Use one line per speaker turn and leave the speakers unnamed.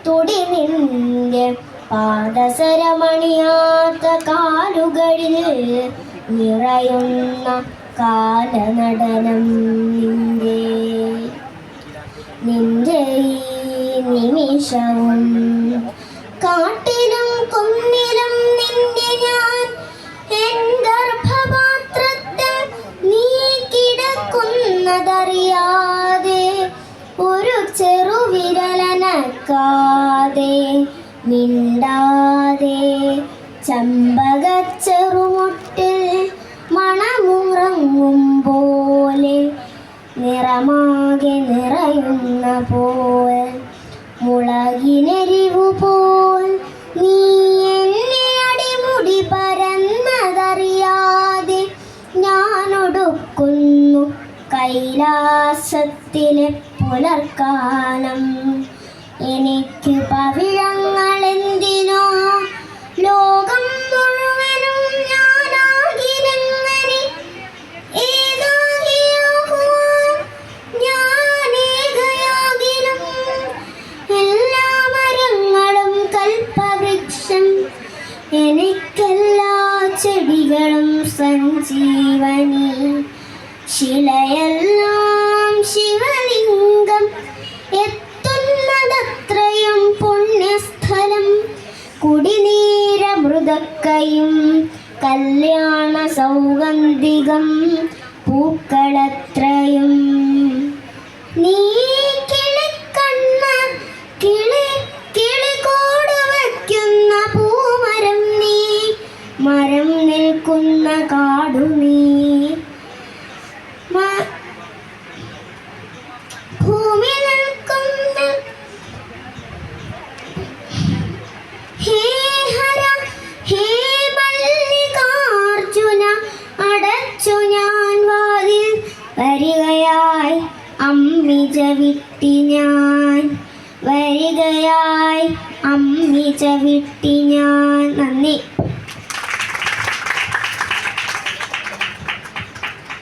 തുടി നിന്റെ പാദസരമണിയാത്ത കാലുകളിൽ നിറയുന്ന കാലനടനം നിന്റെ ഈ നിമിഷവും കാട്ടിലും കുന്നിലും നിന്നെ ഞാൻ എൻ ഗർഭപാത്രത്തിൽ നീ കിടക്കുന്നതറിയാതെ ഒരു ചെറുവിരലനക്കാതെ മിണ്ടാതെ ചമ്പകച്ചെറുമുട്ടിൽ മണമുറങ്ങും പോലെ നിറമാകെ നിറയുന്ന പോൽ മുളകിനെരിവു പോൽ നീ എന്നെ അടിമുടി പരന്നതറിയാതെ ഞാനൊടുക്കുന്നു കൈലാസത്തിലെ പുലർക്കാലം. എനിക്ക് പവിഴങ്ങളെന്തിനോ ലോകം മുഴുവനും ഞാനാകിലെങ്ങനെ ഏകാകിയാകുവാൻ ഞാനേകയാകിലും എല്ലാ മരങ്ങളും കൽപ്പവൃക്ഷം എനിക്കെല്ലാ ചെടികളും സഞ്ജീവനി ശിലയെല്ലാം ശിവലിംഗം എത്തുന്നതത്രയും പുണ്യസ്ഥലം കുടിനീരമൃതക്കയും കല്യാണ സൗഗന്ധികം പൂക്കളത്രയും നീ കിളിക്കണ്ണ കിളികോട് വയ്ക്കുന്ന പൂമരം നീ മരം നിൽക്കുന്ന കാടു നീ ഭൂമി നിൽക്കുന്ന ഹേ ഹര ഹേ മല്ലികാർജുന അടച്ചു ഞാൻ വാതിൽ വരികയായി അമ്മിജ വിട്ടി ഞാൻ വരികയായി അമ്മിജ വിട്ടി ഞാൻ. നന്ദി.